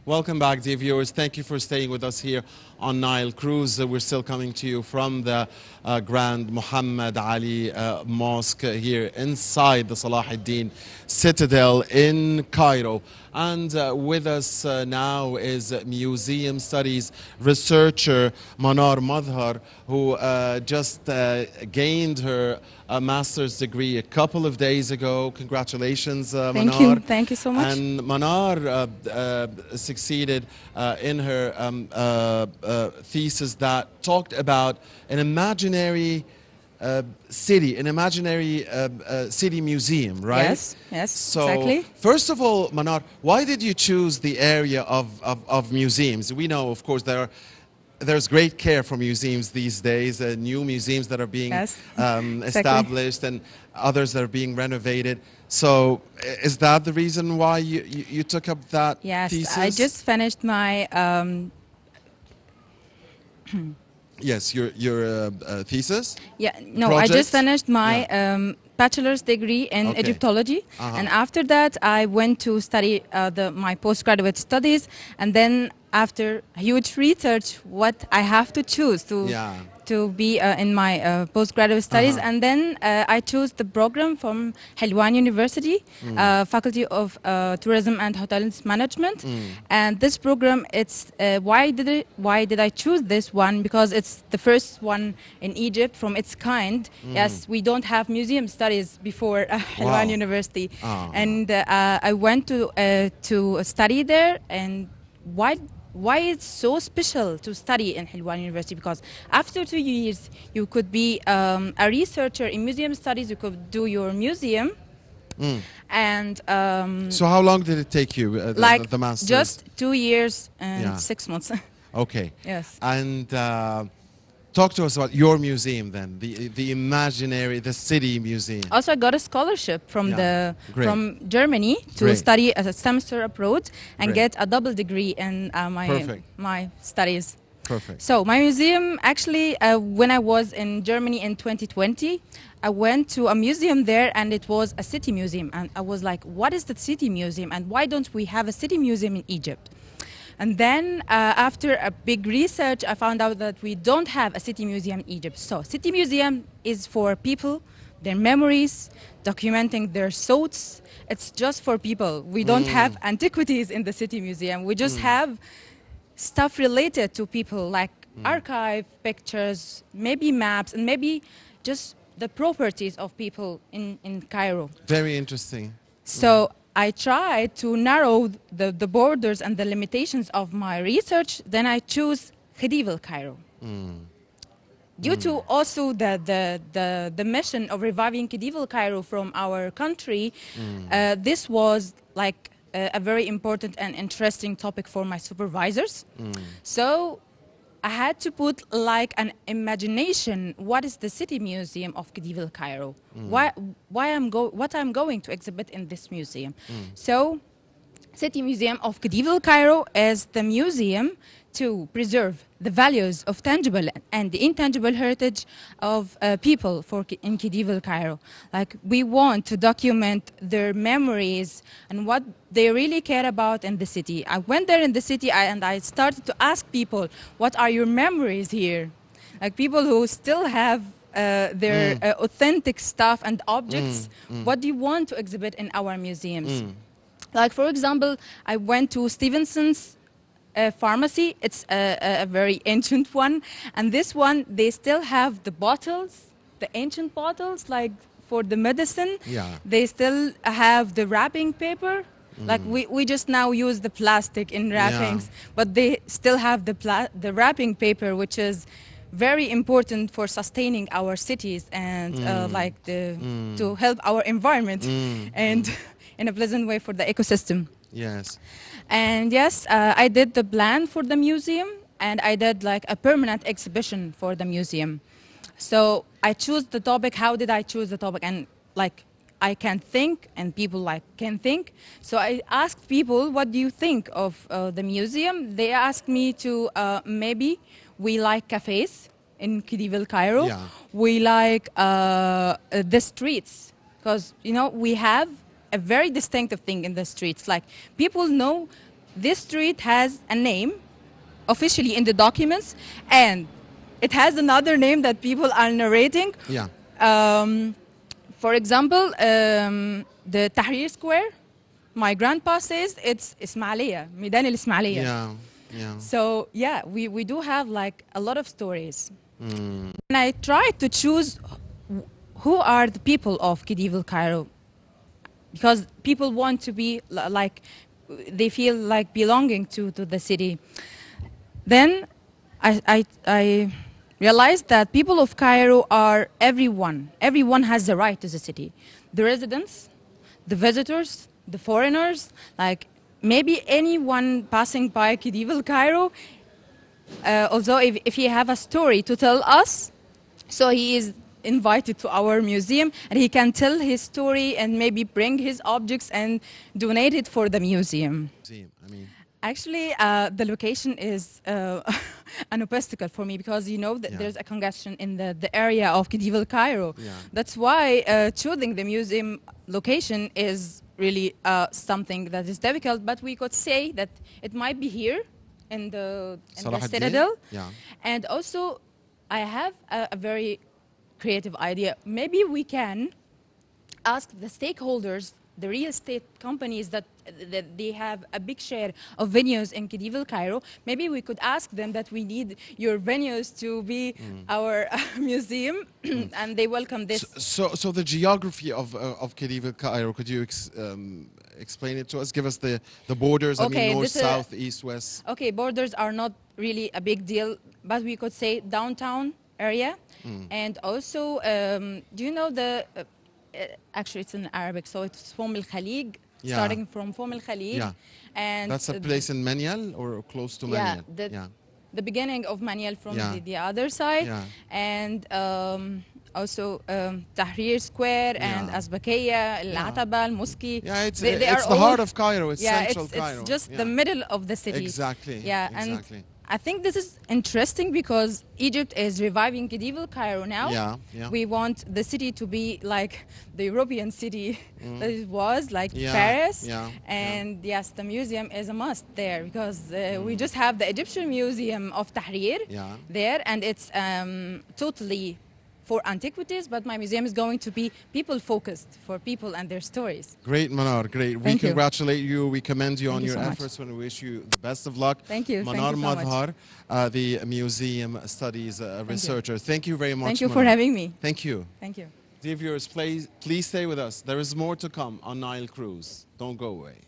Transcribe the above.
Welcome back, dear viewers. Thank you for staying with us here on Nile Cruise. We're still coming to you from the Grand Muhammad Ali Mosque here inside the Salah ad-Din Citadel in Cairo. And with us now is museum studies researcher Manar Mazhar, who just gained her master's degree a couple of days ago. Congratulations, Manar. Thank you so much. And Manar succeeded in her thesis that talked about an imaginary city, an imaginary city museum, right? Yes, So, exactly. first of all, Manar, why did you choose the area of museums? We know, of course, there's great care for museums these days, new museums that are being established and others that are being renovated. So is that the reason why you took up that thesis? Yes, I just finished my... Yes, your thesis? Yeah, no, project? I just finished my bachelor's degree in Egyptology. And after that, I went to study my postgraduate studies. And then after huge research, what I have to choose to be in my postgraduate studies. And then I chose the program from Helwan University, Faculty of Tourism and Hotels Management. And this program, it's why did I choose this one? Because it's the first one in Egypt from its kind. Yes, we don't have museum studies before Helwan University. And I went to study there. And why it's so special to study in Helwan University? Because after 2 years, you could be a researcher in museum studies, you could do your museum. And so how long did it take you, the master's? Just 2 years and 6 months. Okay. Yes. And talk to us about your museum then, the imaginary, the city museum. Also, I got a scholarship from from Germany to study as a semester abroad and get a double degree in my studies. Perfect. So my museum, actually, when I was in Germany in 2020, I went to a museum there and it was a city museum. And I was like, what is the city museum? And why don't we have a city museum in Egypt? And then after a big research, I found out that we don't have a city museum in Egypt. So city museum is for people, their memories, documenting their thoughts. It's just for people. We don't have antiquities in the city museum. We just have stuff related to people, like archive, pictures, maybe maps, and maybe just the properties of people in Cairo. Very interesting. So I tried to narrow the borders and the limitations of my research. Then I choose medieval Cairo. Due to also the mission of reviving medieval Cairo from our country, this was like a very important and interesting topic for my supervisors. So I had to put like an imagination. What is the city museum of medieval Cairo? What I'm going to exhibit in this museum? So, City Museum of Medieval Cairo is the museum to preserve the values of tangible and the intangible heritage of people in medieval Cairo. Like, we want to document their memories and what they really care about in the city. I went there in the city and I started to ask people, what are your memories here? Like, people who still have their authentic stuff and objects, what do you want to exhibit in our museums? Like, for example, I went to Stevenson's pharmacy. It's a very ancient one. And this one, they still have the bottles, the ancient bottles, like for the medicine. They still have the wrapping paper. Like, we just now use the plastic in wrappings, but they still have the wrapping paper, which is very important for sustaining our cities and to help our environment and in a pleasant way for the ecosystem. Yes. And yes, I did the plan for the museum and I did like a permanent exhibition for the museum. So I chose the topic. How did I choose the topic? And like, I can think and people like can think. So I asked people, what do you think of the museum? They asked me to maybe we like cafes in medieval Cairo. We like the streets because, you know, we have a very distinctive thing in the streets. Like, people know this street has a name officially in the documents, and it has another name that people are narrating. Yeah. For example, the Tahrir Square, my grandpa says it's Ismailia, Midan al-Ismailia. Yeah. Yeah. So yeah, we do have like a lot of stories. And I tried to choose who are the people of medieval Cairo, because people want to be like, they feel like belonging to the city. Then I realized that people of Cairo are everyone. Everyone has the right to the city. The residents, the visitors, the foreigners, like maybe anyone passing by medieval Cairo, although if he have a story to tell us, so he is invited to our museum and he can tell his story and maybe bring his objects and donate it for the museum. I mean, actually, the location is an obstacle for me, because you know that there's a congestion in the area of medieval Cairo. Yeah. That's why choosing the museum location is really something that is difficult, but we could say that it might be here in the citadel. Yeah. And also, I have a very creative idea. Maybe we can ask the stakeholders, the real estate companies that they have a big share of venues in medieval Cairo. Maybe we could ask them that we need your venues to be our museum, and they welcome this. So the geography of medieval Cairo, could you explain it to us? Give us the borders. Okay, I mean, north, this south, east, west. Okay, borders are not really a big deal, but we could say downtown area. And also, do you know the, actually it's in Arabic, so it's Fom al Khalij, starting from Fom al Khalij. Yeah. And That's a place in Manial or close to yeah, Manial? the beginning of Manial from Yeah. the other side. Yeah. And also Tahrir Square and Azbakiyya, Al-Ataba, Al-Muski. Yeah, it's they it's are the all, heart of Cairo. It's yeah, central Cairo. it's just Yeah. the middle of the city. Exactly. Yeah, exactly. and I think this is interesting because Egypt is reviving medieval Cairo now. Yeah, yeah. We want the city to be like the European city that it was, like Yeah, Paris. yeah, And yes, the museum is a must there, because we just have the Egyptian Museum of Tahrir there, and it's totally for antiquities, but my museum is going to be people-focused, for people and their stories. Great, Manar, great. Thank We you. congratulate you. We commend you on you your so much. efforts, and we wish you the best of luck. Thank you. Manar Thank you so much. Mazhar, the museum studies researcher. Thank you very much, Thank you for Manar. having me. Thank you. Thank you. Dear viewers, please stay with us. There is more to come on Nile Cruise. Don't go away.